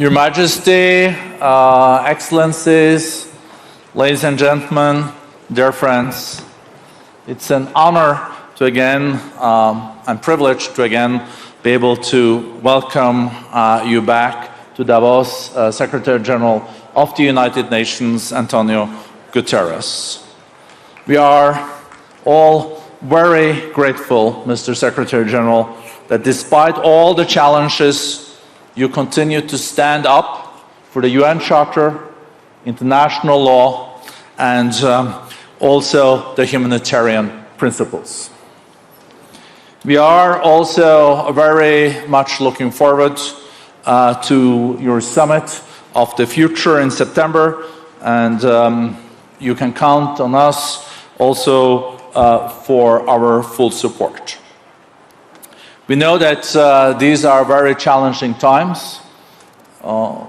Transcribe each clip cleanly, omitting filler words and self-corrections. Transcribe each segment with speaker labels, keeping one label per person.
Speaker 1: Your Majesty, Excellencies, ladies and gentlemen, dear friends, it's an honor to again, and privilege to again be able to welcome you back to Davos, Secretary General of the United Nations, Antonio Guterres. We are all very grateful, Mr. Secretary General, that despite all the challenges, you continue to stand up for the UN Charter, international law, and also the humanitarian principles. We are also very much looking forward to your summit of the future in September, and you can count on us also for our full support. We know that these are very challenging times.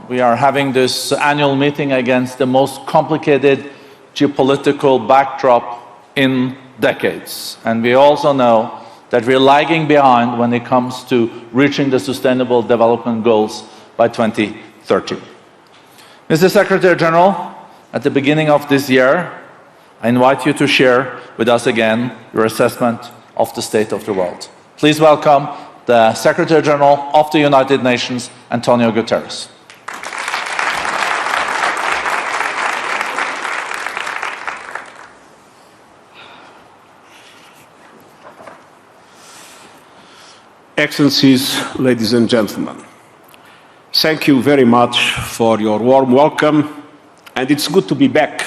Speaker 1: We are having this annual meeting against the most complicated geopolitical backdrop in decades. And we also know that we're lagging behind when it comes to reaching the Sustainable Development Goals by 2030. Mr. Secretary General, at the beginning of this year, I invite you to share with us again your assessment of the state of the world. Please welcome the Secretary General of the United Nations, Antonio Guterres.
Speaker 2: Excellencies, ladies and gentlemen, thank you very much for your warm welcome, and it's good to be back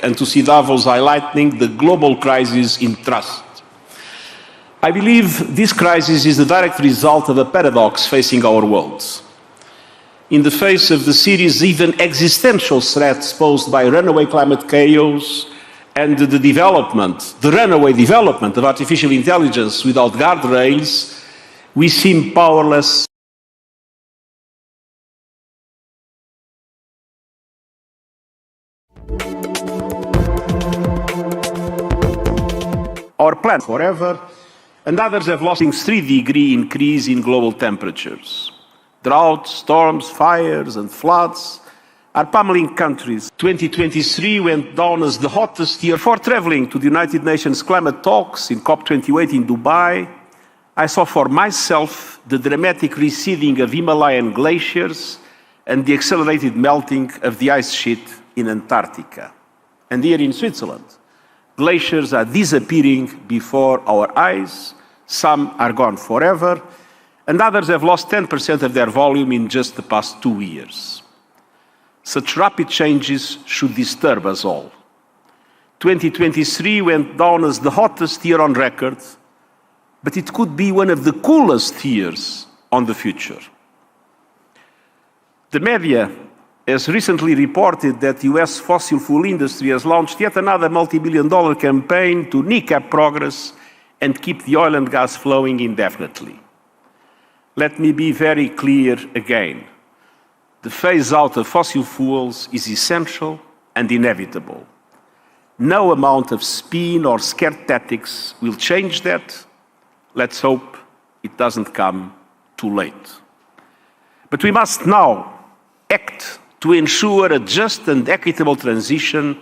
Speaker 2: and to see Davos highlighting the global crisis in trust. I believe this crisis is the direct result of a paradox facing our world. In the face of the serious, even existential threats posed by runaway climate chaos and the runaway development of artificial intelligence without guardrails, we seem powerless. Our planet forever, and others have lost a 3-degree increase in global temperatures. Droughts, storms, fires, and floods are pummeling countries. 2023 went down as the hottest year. Before traveling to the United Nations climate talks in COP28 in Dubai, I saw for myself the dramatic receding of Himalayan glaciers and the accelerated melting of the ice sheet in Antarctica. And here in Switzerland, glaciers are disappearing before our eyes. Some are gone forever, and others have lost 10% of their volume in just the past 2 years. Such rapid changes should disturb us all. 2023 went down as the hottest year on record, but it could be one of the coolest years on the future. The media has recently reported that the US fossil fuel industry has launched yet another multi-billion-dollar campaign to kneecap progress and keep the oil and gas flowing indefinitely. Let me be very clear again. The phase-out of fossil fuels is essential and inevitable. No amount of spin or scare tactics will change that. Let's hope it doesn't come too late. But we must now act to ensure a just and equitable transition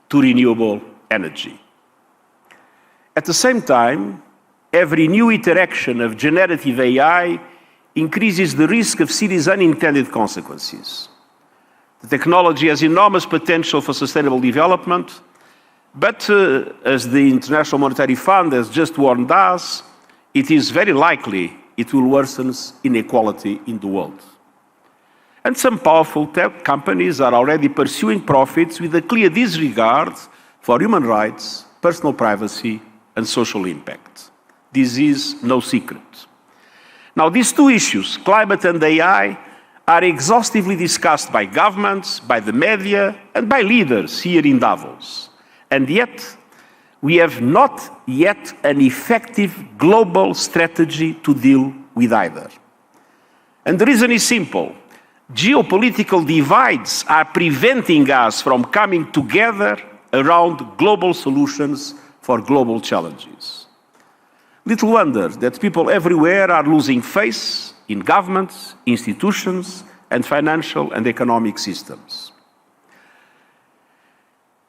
Speaker 2: to renewable energy. At the same time, every new iteration of generative AI increases the risk of serious unintended consequences. The technology has enormous potential for sustainable development, but as the International Monetary Fund has just warned us, it is very likely it will worsen inequality in the world. And some powerful tech companies are already pursuing profits with a clear disregard for human rights, personal privacy, and social impact. This is no secret. Now, these two issues, climate and AI, are exhaustively discussed by governments, by the media, and by leaders here in Davos. And yet, we have not yet an effective global strategy to deal with either. And the reason is simple. Geopolitical divides are preventing us from coming together around global solutions for global challenges. Little wonder that people everywhere are losing faith in governments, institutions, and financial and economic systems.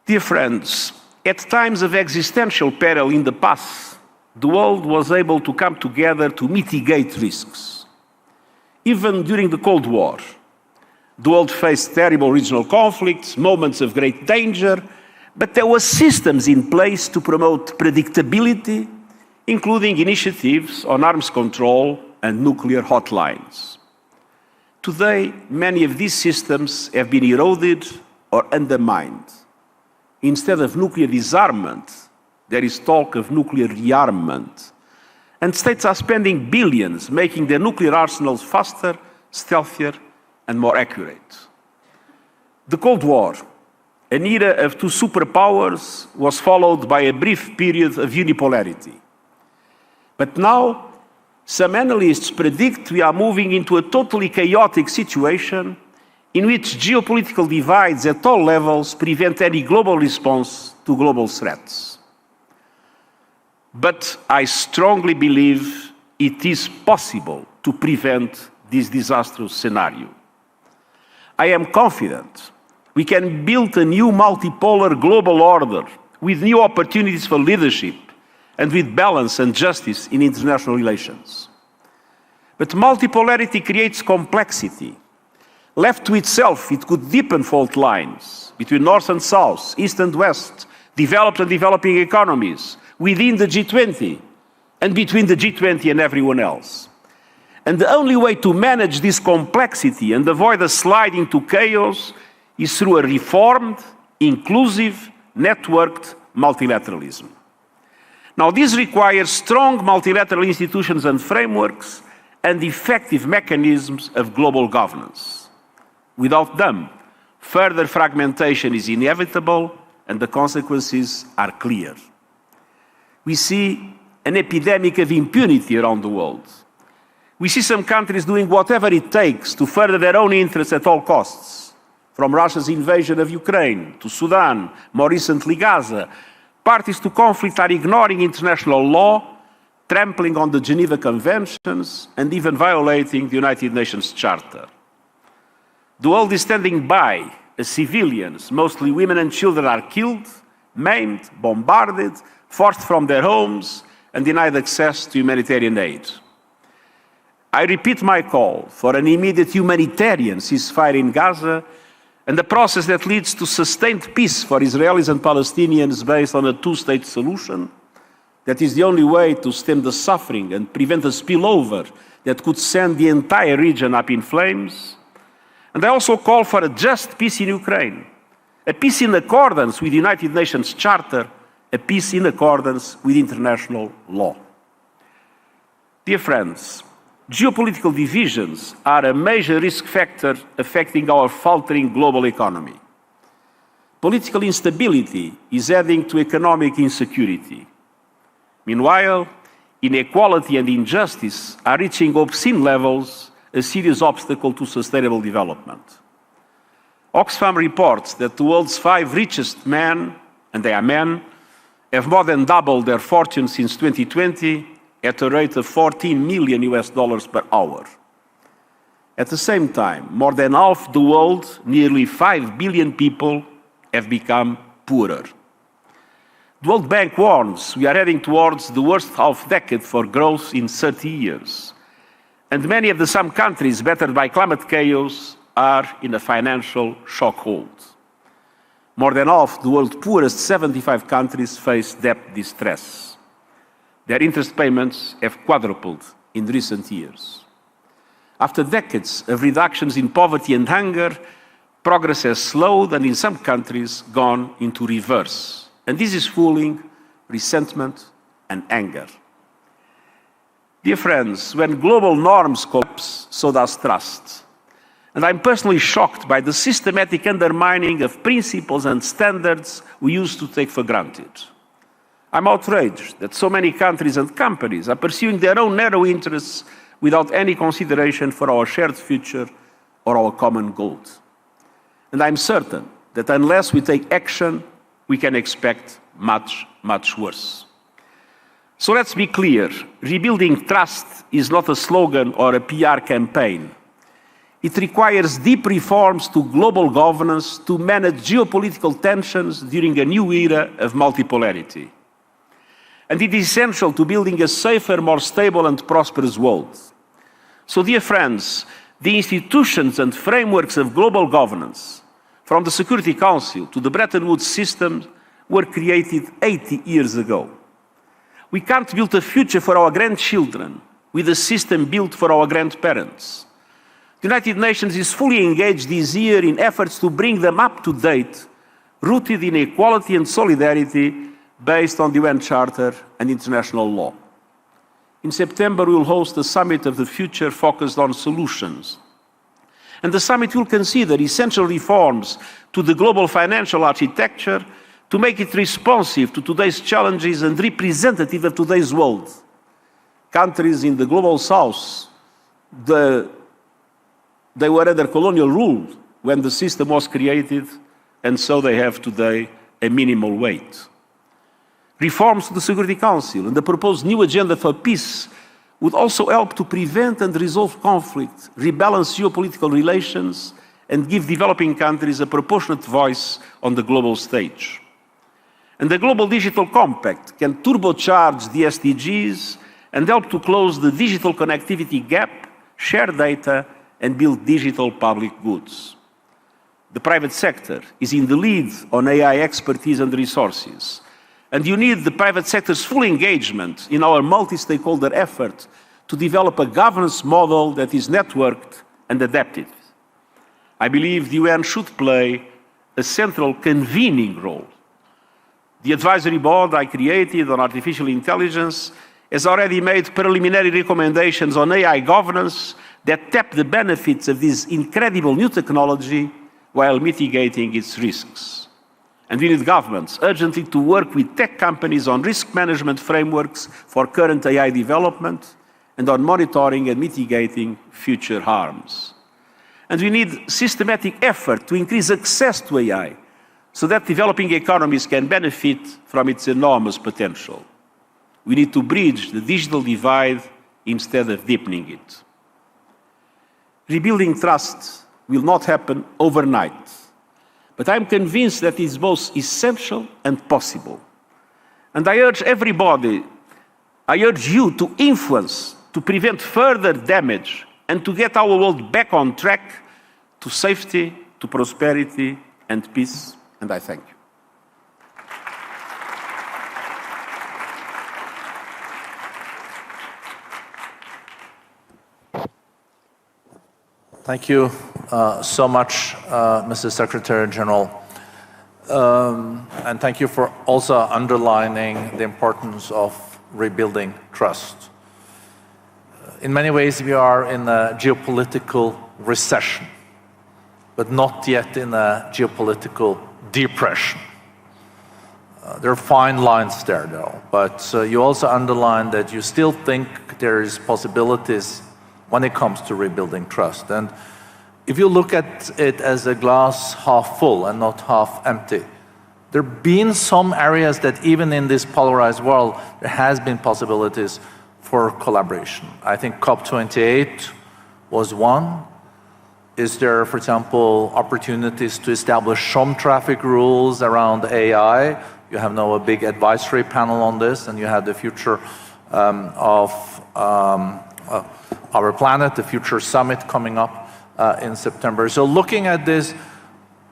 Speaker 2: Dear friends, at times of existential peril in the past, the world was able to come together to mitigate risks. Even during the Cold War, the world faced terrible regional conflicts, moments of great danger, but there were systems in place to promote predictability, including initiatives on arms control and nuclear hotlines. Today, many of these systems have been eroded or undermined. Instead of nuclear disarmament, there is talk of nuclear rearmament. And states are spending billions making their nuclear arsenals faster, stealthier, and more accurate. The Cold War, an era of two superpowers, was followed by a brief period of unipolarity. But now, some analysts predict we are moving into a totally chaotic situation in which geopolitical divides at all levels prevent any global response to global threats. But I strongly believe it is possible to prevent this disastrous scenario. I am confident we can build a new multipolar global order with new opportunities for leadership and with balance and justice in international relations. But multipolarity creates complexity. Left to itself, it could deepen fault lines between North and South, East and West, developed and developing economies, within the G20, and between the G20 and everyone else. And the only way to manage this complexity and avoid a slide into chaos is through a reformed, inclusive, networked multilateralism. Now, this requires strong multilateral institutions and frameworks and effective mechanisms of global governance. Without them, further fragmentation is inevitable and the consequences are clear. We see an epidemic of impunity around the world. We see some countries doing whatever it takes to further their own interests at all costs, from Russia's invasion of Ukraine to Sudan, more recently Gaza. Parties to conflict are ignoring international law, trampling on the Geneva Conventions, and even violating the United Nations Charter. The world is standing by as civilians, mostly women and children, are killed, maimed, bombarded, forced from their homes, and denied access to humanitarian aid. I repeat my call for an immediate humanitarian ceasefire in Gaza and a process that leads to sustained peace for Israelis and Palestinians based on a two-state solution. That is the only way to stem the suffering and prevent a spillover that could send the entire region up in flames. And I also call for a just peace in Ukraine, a peace in accordance with the United Nations Charter, a peace in accordance with international law. Dear friends, geopolitical divisions are a major risk factor affecting our faltering global economy. Political instability is adding to economic insecurity. Meanwhile, inequality and injustice are reaching obscene levels, a serious obstacle to sustainable development. Oxfam reports that the world's 5 richest men, and they are men, have more than doubled their fortune since 2020 at a rate of $14 million per hour. At the same time, more than half the world, nearly 5 billion people, have become poorer. The World Bank warns we are heading towards the worst half-decade for growth in 30 years. And many of the some countries battered by climate chaos are in a financial shock hold. More than half the world's poorest 75 countries face debt distress. Their interest payments have quadrupled in recent years. After decades of reductions in poverty and hunger, progress has slowed and in some countries gone into reverse. And this is fueling resentment and anger. Dear friends, when global norms collapse, so does trust. And I'm personally shocked by the systematic undermining of principles and standards we used to take for granted. I'm outraged that so many countries and companies are pursuing their own narrow interests without any consideration for our shared future or our common goals. And I'm certain that unless we take action, we can expect much, much worse. So let's be clear, rebuilding trust is not a slogan or a PR campaign. It requires deep reforms to global governance to manage geopolitical tensions during a new era of multipolarity. And it is essential to building a safer, more stable and prosperous world. So, dear friends, the institutions and frameworks of global governance, from the Security Council to the Bretton Woods system, were created 80 years ago. We can't build a future for our grandchildren with a system built for our grandparents. The United Nations is fully engaged this year in efforts to bring them up to date, rooted in equality and solidarity based on the UN Charter and international law. In September, we will host a summit of the future focused on solutions. And the summit will consider essential reforms to the global financial architecture to make it responsive to today's challenges and representative of today's world. Countries in the global south, they were under colonial rule when the system was created, and so they have today a minimal weight. Reforms to the Security Council and the proposed new agenda for peace would also help to prevent and resolve conflict, rebalance geopolitical relations, and give developing countries a proportionate voice on the global stage. And the Global Digital Compact can turbocharge the SDGs and help to close the digital connectivity gap, share data, and build digital public goods. The private sector is in the lead on AI expertise and resources. And you need the private sector's full engagement in our multi-stakeholder effort to develop a governance model that is networked and adaptive. I believe the UN should play a central convening role. The advisory board I created on artificial intelligence has already made preliminary recommendations on AI governance that tap the benefits of this incredible new technology while mitigating its risks. And we need governments urgently to work with tech companies on risk management frameworks for current AI development and on monitoring and mitigating future harms. And we need systematic effort to increase access to AI so that developing economies can benefit from its enormous potential. We need to bridge the digital divide instead of deepening it. Rebuilding trust will not happen overnight, but I'm convinced that it is both essential and possible. And I urge everybody, I urge you to influence, to prevent further damage, and to get our world back on track to safety, to prosperity, and peace. And I thank you.
Speaker 1: Thank you so much, Mr. Secretary General. And thank you for also underlining the importance of rebuilding trust. In many ways, we are in a geopolitical recession, but not yet in a geopolitical depression. There are fine lines there, though. But you also underlined that you still think there is possibilities when it comes to rebuilding trust. And if you look at it as a glass half full and not half empty, there have been some areas that even in this polarized world, there has been possibilities for collaboration. I think COP28 was one. Is there, for example, opportunities to establish some traffic rules around AI? You have now a big advisory panel on this, and you have the future of our planet, the Future Summit coming up in September. So looking at this,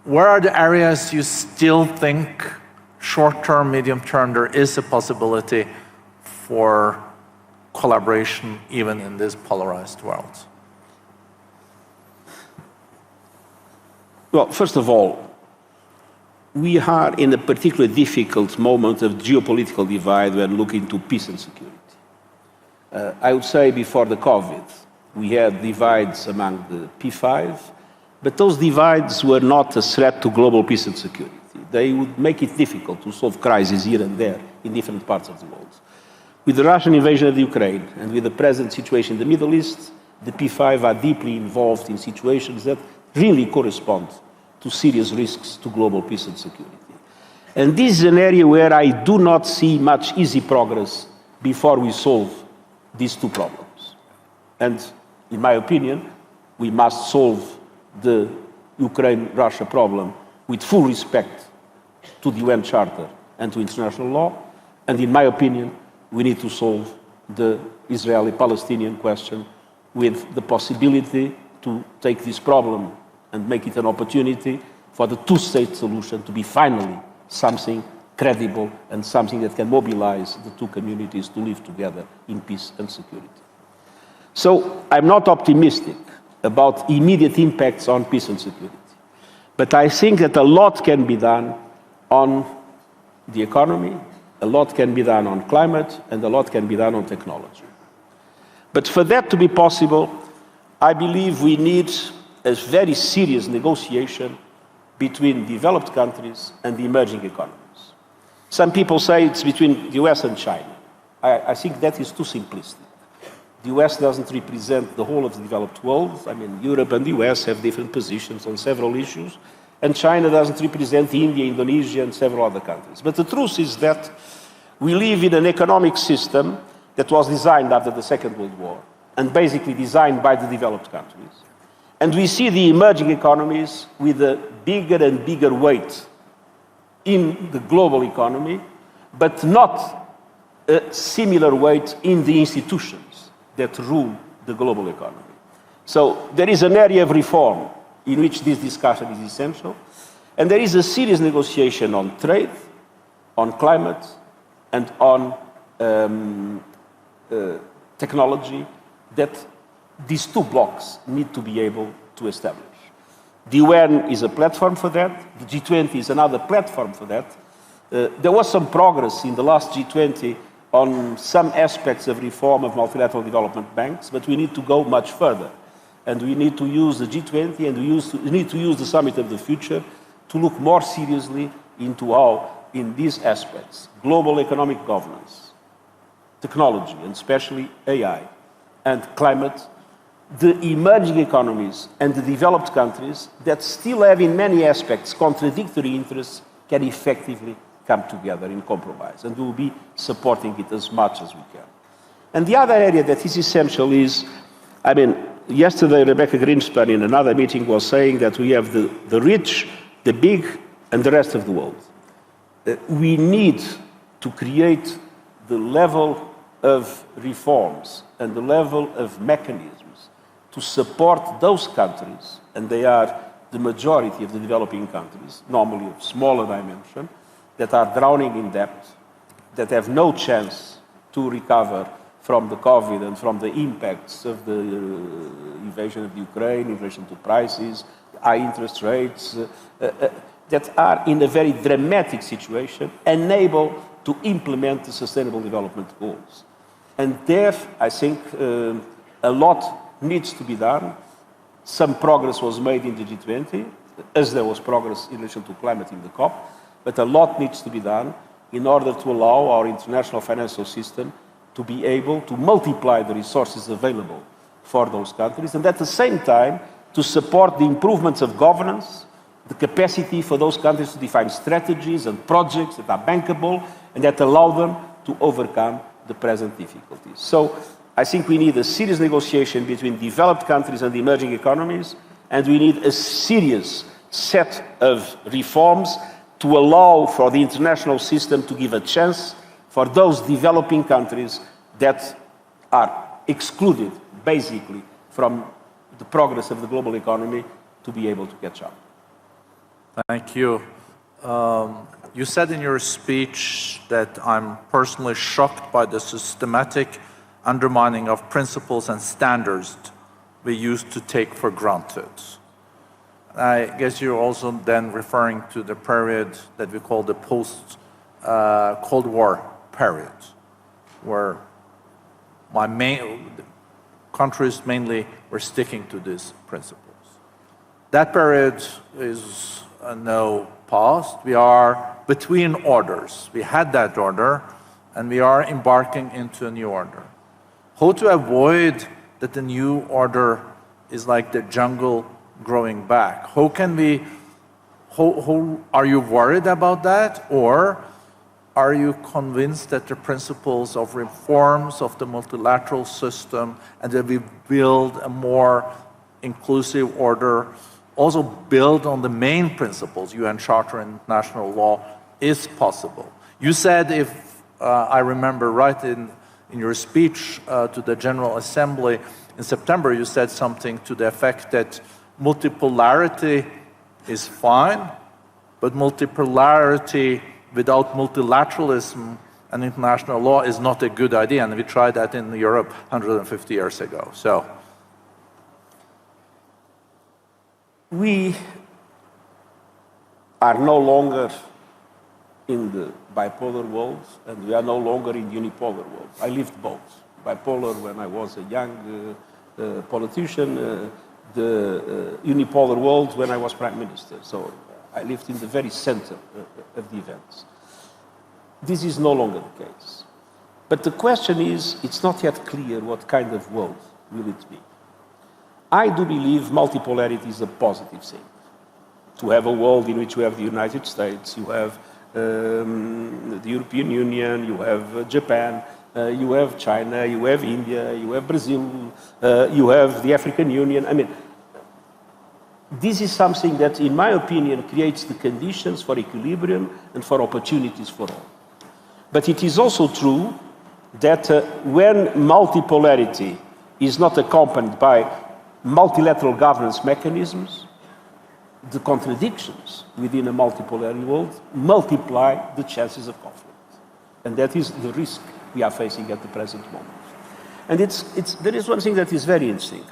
Speaker 1: where are the areas you still think short-term, medium-term, there is a possibility for collaboration even in this polarized world?
Speaker 2: Well, first of all, we are in a particularly difficult moment of geopolitical divide when looking to peace and security. I would say before the COVID, we had divides among the P5, but those divides were not a threat to global peace and security. They would make it difficult to solve crises here and there in different parts of the world. With the Russian invasion of Ukraine and with the present situation in the Middle East, the P5 are deeply involved in situations that really correspond to serious risks to global peace and security. And this is an area where I do not see much easy progress before we solve these two problems. And in my opinion, we must solve the Ukraine-Russia problem with full respect to the UN Charter and to international law. And in my opinion, we need to solve the Israeli-Palestinian question with the possibility to take this problem and make it an opportunity for the two-state solution to be finally something credible and something that can mobilize the two communities to live together in peace and security. So I'm not optimistic about immediate impacts on peace and security, but I think that a lot can be done on the economy, a lot can be done on climate, and a lot can be done on technology. But for that to be possible, I believe we need a very serious negotiation between developed countries and the emerging economies. Some people say it's between the US and China. I think that is too simplistic. The US doesn't represent the whole of the developed world. I mean, Europe and the US have different positions on several issues, and China doesn't represent India, Indonesia, and several other countries. But the truth is that we live in an economic system that was designed after the Second World War, and basically designed by the developed countries. And we see the emerging economies with a bigger and bigger weight in the global economy, but not a similar weight in the institutions that rule the global economy. So there is an area of reform in which this discussion is essential, and there is a serious negotiation on trade, on climate, and on technology that these two blocks need to be able to establish. The UN is a platform for that. The G20 is another platform for that. There was some progress in the last G20 on some aspects of reform of multilateral development banks, but we need to go much further. And we need to use the G20 and we need to use the Summit of the Future to look more seriously into how, in these aspects, global economic governance, technology, and especially AI, and climate, the emerging economies and the developed countries that still have in many aspects contradictory interests can effectively come together in compromise, and we will be supporting it as much as we can. And the other area that is essential is, I mean, yesterday Rebecca Greenspan in another meeting was saying that we have the rich, the big, and the rest of the world. We need to create the level of reforms and the level of mechanisms to support those countries, and they are the majority of the developing countries, normally of smaller dimension, that are drowning in debt, that have no chance to recover from the COVID and from the impacts of the invasion of Ukraine, inflation to prices, high interest rates, that are in a very dramatic situation, unable to implement the Sustainable Development Goals. And there, I think, a lot needs to be done. Some progress was made in the G20, as there was progress in relation to climate in the COP, but a lot needs to be done in order to allow our international financial system to be able to multiply the resources available for those countries, and at the same time to support the improvements of governance, the capacity for those countries to define strategies and projects that are bankable and that allow them to overcome the present difficulties. So I think we need a serious negotiation between developed countries and emerging economies, and we need a serious set of reforms to allow for the international system to give a chance for those developing countries that are excluded, basically, from the progress of the global economy to be able to catch up.
Speaker 1: Thank you. You said in your speech that I'm personally shocked by the systematic undermining of principles and standards we used to take for granted. I guess you're also then referring to the period that we call the post-Cold War period, where countries mainly were sticking to these principles. That period is now past. We are between orders. We had that order, and we are embarking into a new order. How to avoid that the new order is like the jungle growing back? How are you worried about that, or are you convinced that the principles of reforms of the multilateral system and that we build a more inclusive order, also build on the main principles, UN Charter and international law, is possible. You said, if I remember right in your speech to the General Assembly in September, you said something to the effect that multipolarity is fine, but multipolarity without multilateralism and international law is not a good idea, and we tried that in Europe 150 years ago. So
Speaker 2: we are no longer in the bipolar world, and we are no longer in the unipolar world. I lived both. Bipolar when I was a young politician, the unipolar world when I was Prime Minister. So I lived in the very center of the events. This is no longer the case. But the question is, it's not yet clear what kind of world will it be. I do believe multipolarity is a positive thing. To have a world in which you have the United States, you have the European Union, you have Japan, you have China, you have India, you have Brazil, you have the African Union. I mean, this is something that, in my opinion, creates the conditions for equilibrium and for opportunities for all. But it is also true that when multipolarity is not accompanied by multilateral governance mechanisms, the contradictions within a multipolar world multiply the chances of conflict. And that is the risk we are facing at the present moment. And there is one thing that is very interesting.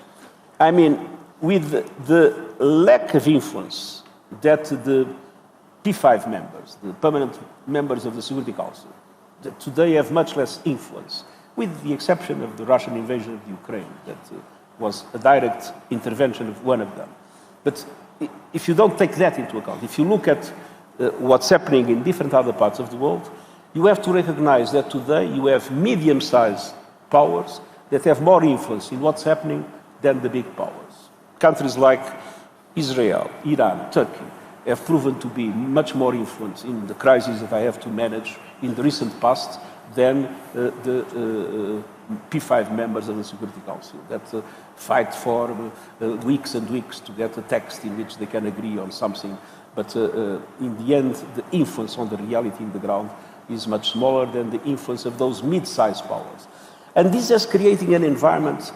Speaker 2: I mean, with the lack of influence that the P5 members, the permanent members of the Security Council, that today have much less influence, with the exception of the Russian invasion of Ukraine, that was a direct intervention of one of them. But if you don't take that into account, if you look at what's happening in different other parts of the world, you have to recognize that today you have medium-sized powers that have more influence in what's happening than the big powers. Countries like Israel, Iran, Turkey have proven to be much more influenced in the crises that I have to manage in the recent past than the P5 members of the Security Council that fight for weeks and weeks to get a text in which they can agree on something. But in the end, the influence on the reality in the ground is much smaller than the influence of those mid-sized powers. And this is creating an environment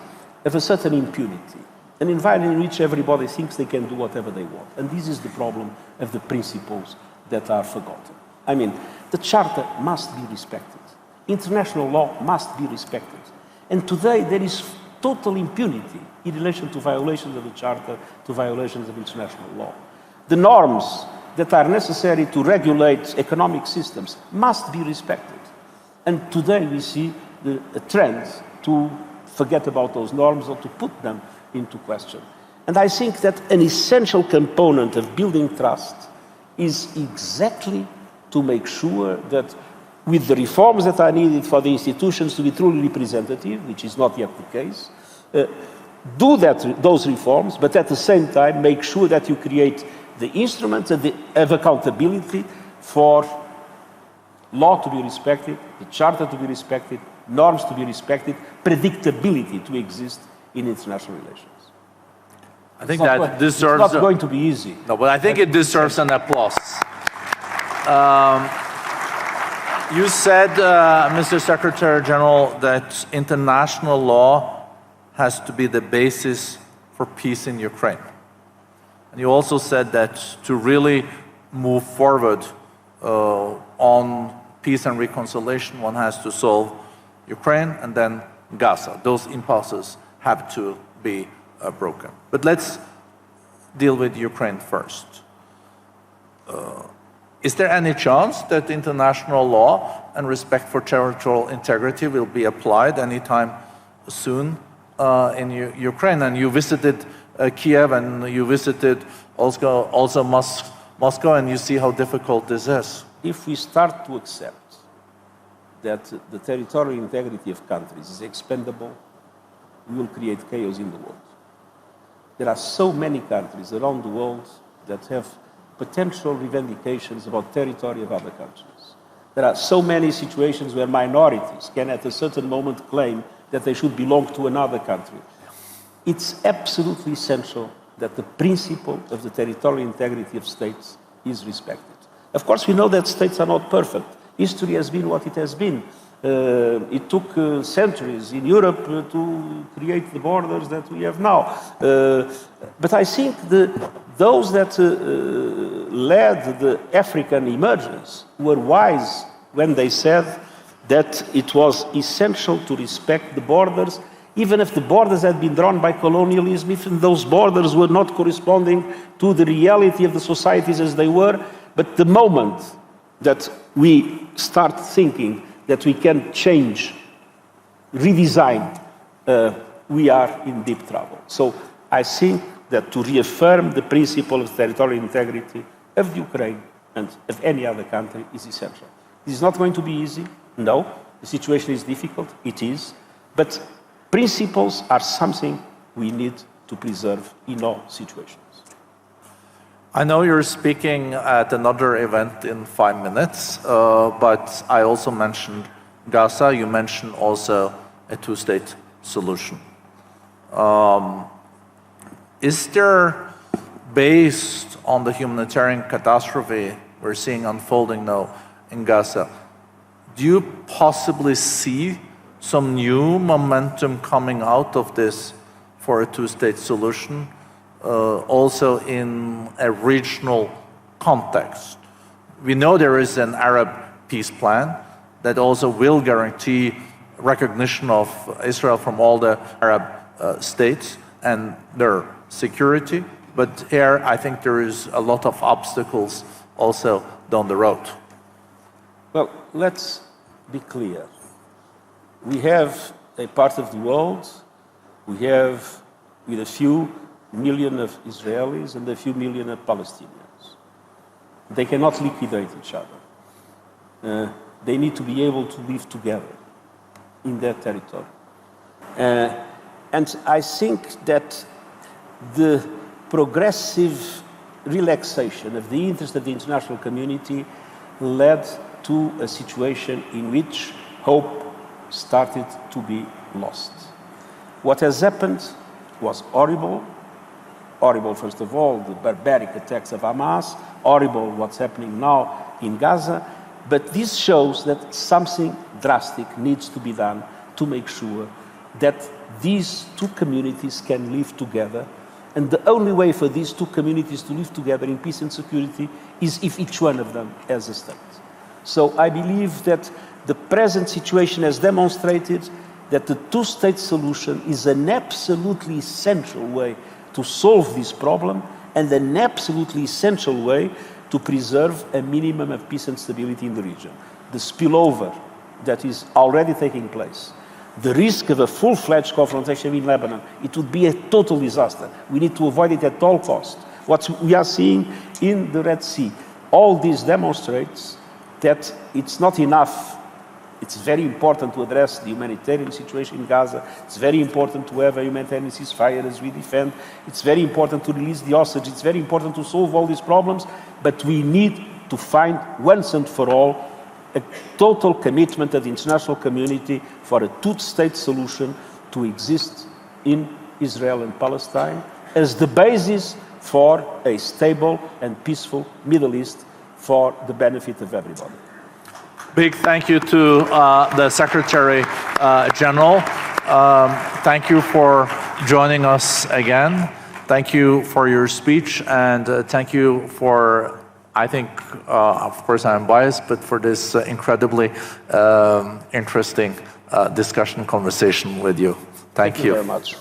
Speaker 2: of a certain impunity, an environment in which everybody thinks they can do whatever they want. And this is the problem of the principles that are forgotten. I mean, the Charter must be respected. International law must be respected. And today there is total impunity in relation to violations of the Charter, to violations of international law. The norms that are necessary to regulate economic systems must be respected. And today we see a trend to forget about those norms or to put them into question. And I think that an essential component of building trust is exactly to make sure that with the reforms that are needed for the institutions to be truly representative, which is not yet the case, those reforms, but at the same time make sure that you create the instruments of accountability for law to be respected, the Charter to be respected, norms to be respected, predictability to exist in international relations.
Speaker 1: I think that deserves...
Speaker 2: It's not going to be easy.
Speaker 1: No, but I think it deserves an applause. You said, Mr. Secretary General, that international law has to be the basis for peace in Ukraine. And you also said that to really move forward on peace and reconciliation, one has to solve Ukraine and then Gaza. Those impulses have to be broken. But let's deal with Ukraine first. Is there any chance that international law and respect for territorial integrity will be applied anytime soon in Ukraine? And you visited Kiev and you visited also Moscow, and you see how difficult this is.
Speaker 2: If we start to accept that the territorial integrity of countries is expendable, we will create chaos in the world. There are so many countries around the world that have potential revendications about territory of other countries. There are so many situations where minorities can at a certain moment claim that they should belong to another country. it's absolutely essential that the principle of the territorial integrity of states is respected. Of course, we know that states are not perfect. History has been what it has been. It took centuries in Europe to create the borders that we have now. But I think those that led the African emergence were wise when they said that it was essential to respect the borders, even if the borders had been drawn by colonialism, even those borders were not corresponding to the reality of the societies as they were. But the moment that we start thinking that we can change, redesign, we are in deep trouble. So I think that to reaffirm the principle of territorial integrity of Ukraine and of any other country is essential. This is not going to be easy. No, the situation is difficult. It is. But principles are something we need to preserve in all situations.
Speaker 1: I know you're speaking at another event in 5 minutes, but I also mentioned Gaza. You mentioned also a two-state solution. Is there, based on the humanitarian catastrophe we're seeing unfolding now in Gaza, do you possibly see some new momentum coming out of this for a two-state solution? Also in a regional context. We know there is an Arab peace plan that also will guarantee recognition of Israel from all the Arab states and their security, but here I think there is a lot of obstacles also down the road.
Speaker 2: Well, let's be clear. We have a part of the world, we have with a few million of Israelis and a few million of Palestinians. They cannot liquidate each other. They need to be able to live together in their territory. And I think that the progressive relaxation of the interest of the international community led to a situation in which hope started to be lost. What has happened was horrible. Horrible, first of all, the barbaric attacks of Hamas, horrible what's happening now in Gaza, but this shows that something drastic needs to be done to make sure that these two communities can live together, and the only way for these two communities to live together in peace and security is if each one of them has a state. So I believe that the present situation has demonstrated that the two-state solution is an absolutely essential way to solve this problem and an absolutely essential way to preserve a minimum of peace and stability in the region. The spillover that is already taking place, the risk of a full-fledged confrontation in Lebanon, it would be a total disaster. We need to avoid it at all costs. What we are seeing in the Red Sea, all this demonstrates that it's not enough. It's very important to address the humanitarian situation in Gaza. It's very important to have a humanitarian ceasefire as we defend. It's very important to release the hostages. It's very important to solve all these problems. But we need to find once and for all a total commitment of the international community for a two-state solution to exist in Israel and Palestine as the basis for a stable and peaceful Middle East for the benefit of everybody.
Speaker 1: Big thank you to the Secretary General. Thank you for joining us again. Thank you for your speech, and thank you for, I think, of course I'm biased, but for this incredibly interesting discussion, conversation with you. Thank you
Speaker 2: Very much.